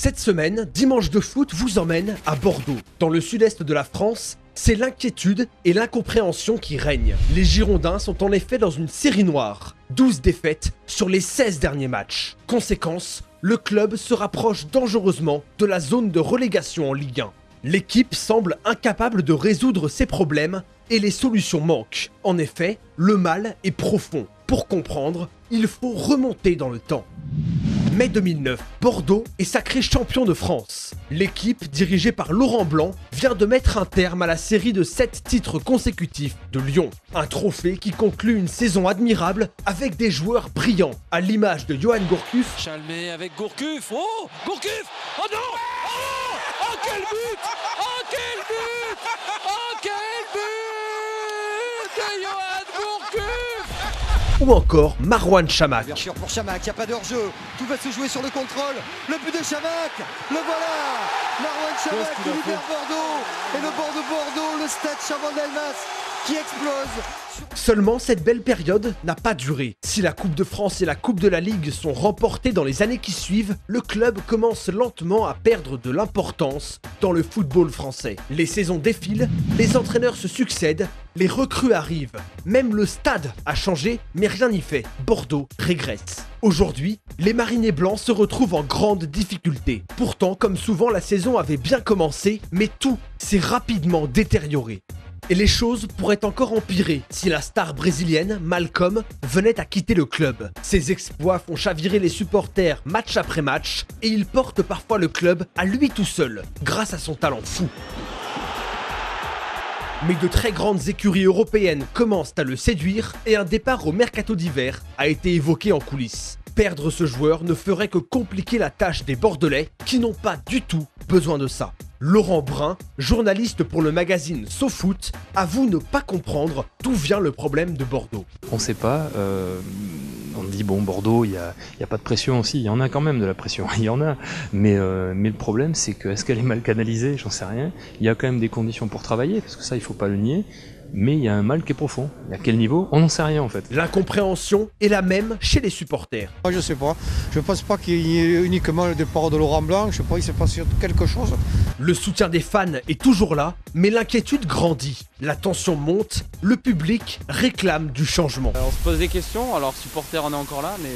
Cette semaine, Dimanche de foot vous emmène à Bordeaux. Dans le sud-est de la France, c'est l'inquiétude et l'incompréhension qui règnent. Les Girondins sont en effet dans une série noire. 12 défaites sur les 16 derniers matchs. Conséquence, le club se rapproche dangereusement de la zone de relégation en Ligue 1. L'équipe semble incapable de résoudre ses problèmes et les solutions manquent. En effet, le mal est profond. Pour comprendre, il faut remonter dans le temps. Mai 2009, Bordeaux est sacré champion de France. L'équipe, dirigée par Laurent Blanc, vient de mettre un terme à la série de 7 titres consécutifs de Lyon. Un trophée qui conclut une saison admirable avec des joueurs brillants, à l'image de Johan Gourcuff. Chalmé avec Gourcuff. Oh, Gourcuff. Oh non. Oh, oh quel but. Oh quel but. Oh quel but de Johan Gourcuff. Ou encore Marouane Chamakh. Ouverture pour Chamakh, il n'y a pas de hors-jeu. Tout va se jouer sur le contrôle. Le but de Chamakh, le voilà. Marouane Chamakh qui libère Bordeaux. Et le bord de Bordeaux, le stade Chaban-Delmas qui explose. Seulement, cette belle période n'a pas duré. Si la Coupe de France et la Coupe de la Ligue sont remportées dans les années qui suivent, le club commence lentement à perdre de l'importance dans le football français. Les saisons défilent, les entraîneurs se succèdent, les recrues arrivent. Même le stade a changé, mais rien n'y fait. Bordeaux régresse. Aujourd'hui, les Marinés Blancs se retrouvent en grande difficulté. Pourtant, comme souvent, la saison avait bien commencé, mais tout s'est rapidement détérioré. Et les choses pourraient encore empirer si la star brésilienne, Malcom, venait à quitter le club. Ses exploits font chavirer les supporters match après match et il porte parfois le club à lui tout seul, grâce à son talent fou. Mais de très grandes écuries européennes commencent à le séduire et un départ au mercato d'hiver a été évoqué en coulisses. Perdre ce joueur ne ferait que compliquer la tâche des Bordelais qui n'ont pas du tout besoin de ça. Laurent Brun, journaliste pour le magazine SoFoot, avoue ne pas comprendre d'où vient le problème de Bordeaux. On ne sait pas, on dit bon Bordeaux, il y a pas de pression aussi, il y en a quand même de la pression, il y en a, mais le problème c'est que est-ce qu'elle est mal canalisée, j'en sais rien, il y a quand même des conditions pour travailler, parce que ça il faut pas le nier, mais il y a un mal qui est profond. À quel niveau? On n'en sait rien en fait. L'incompréhension est la même chez les supporters. Je sais pas. Je pense pas qu'il y ait uniquement le départ de Laurent Blanc. Je sais pas, il s'est passé quelque chose. Le soutien des fans est toujours là, mais l'inquiétude grandit. La tension monte, le public réclame du changement. On se pose des questions, alors supporter on est encore là, mais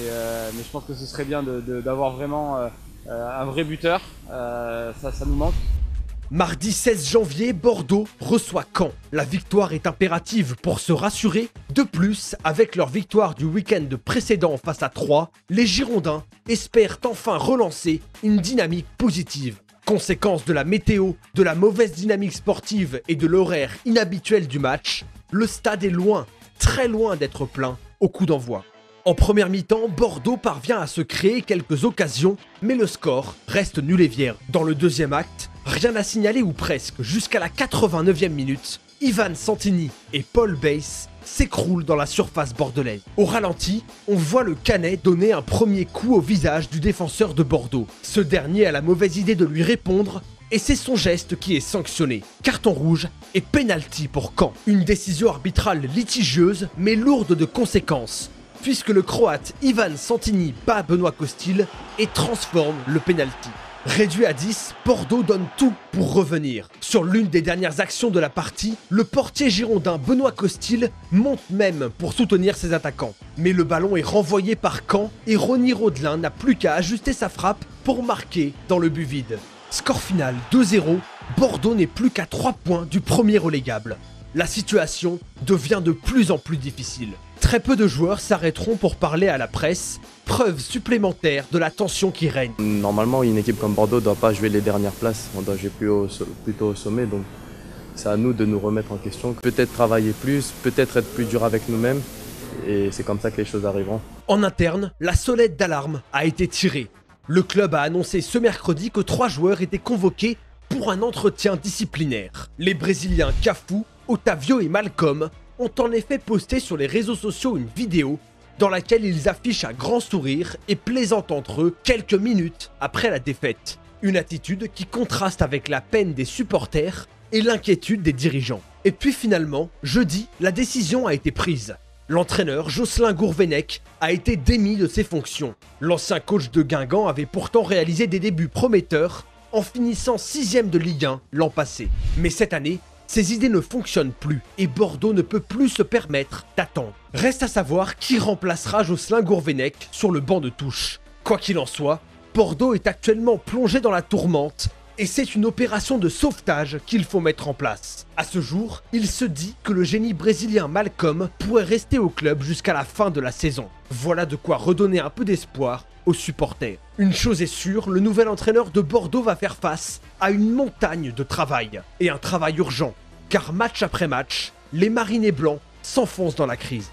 je pense que ce serait bien d'avoir vraiment un vrai buteur. Ça nous manque. Mardi 16 janvier, Bordeaux reçoit Caen. La victoire est impérative pour se rassurer. De plus, avec leur victoire du week-end précédent face à Troyes, les Girondins espèrent enfin relancer une dynamique positive. Conséquence de la météo, de la mauvaise dynamique sportive et de l'horaire inhabituel du match, le stade est loin, très loin d'être plein au coup d'envoi. En première mi-temps, Bordeaux parvient à se créer quelques occasions, mais le score reste nul et vierge. Dans le deuxième acte, rien à signaler ou presque, jusqu'à la 89e minute, Ivan Santini et Paul Bass s'écroulent dans la surface bordelaise. Au ralenti, on voit le Canet donner un premier coup au visage du défenseur de Bordeaux. Ce dernier a la mauvaise idée de lui répondre, et c'est son geste qui est sanctionné. Carton rouge et pénalty pour Caen. Une décision arbitrale litigieuse, mais lourde de conséquences, puisque le Croate Ivan Santini bat Benoît Costil et transforme le pénalty. Réduit à 10, Bordeaux donne tout pour revenir. Sur l'une des dernières actions de la partie, le portier girondin Benoît Costil monte même pour soutenir ses attaquants. Mais le ballon est renvoyé par Caen et Ronny Rodelin n'a plus qu'à ajuster sa frappe pour marquer dans le but vide. Score final 2-0, Bordeaux n'est plus qu'à 3 points du premier relégable. La situation devient de plus en plus difficile. Très peu de joueurs s'arrêteront pour parler à la presse, preuve supplémentaire de la tension qui règne. Normalement, une équipe comme Bordeaux ne doit pas jouer les dernières places, on doit jouer plutôt au sommet, donc c'est à nous de nous remettre en question. Peut-être travailler plus, peut-être être plus dur avec nous-mêmes, et c'est comme ça que les choses arriveront. En interne, la sonnette d'alarme a été tirée. Le club a annoncé ce mercredi que 3 joueurs étaient convoqués pour un entretien disciplinaire. Les Brésiliens Cafu, Otavio et Malcom ont en effet posté sur les réseaux sociaux une vidéo dans laquelle ils affichent un grand sourire et plaisantent entre eux quelques minutes après la défaite. Une attitude qui contraste avec la peine des supporters et l'inquiétude des dirigeants. Et puis finalement, jeudi, la décision a été prise. L'entraîneur Jocelyn Gourvenec a été démis de ses fonctions. L'ancien coach de Guingamp avait pourtant réalisé des débuts prometteurs en finissant 6e de Ligue 1 l'an passé. Mais cette année, ses idées ne fonctionnent plus et Bordeaux ne peut plus se permettre d'attendre. Reste à savoir qui remplacera Jocelyn Gourvenec sur le banc de touche. Quoi qu'il en soit, Bordeaux est actuellement plongé dans la tourmente et c'est une opération de sauvetage qu'il faut mettre en place. À ce jour, il se dit que le génie brésilien Malcom pourrait rester au club jusqu'à la fin de la saison. Voilà de quoi redonner un peu d'espoir aux supporters. Une chose est sûre, le nouvel entraîneur de Bordeaux va faire face à une montagne de travail. Et un travail urgent, car match après match, les Marinés blancs s'enfoncent dans la crise.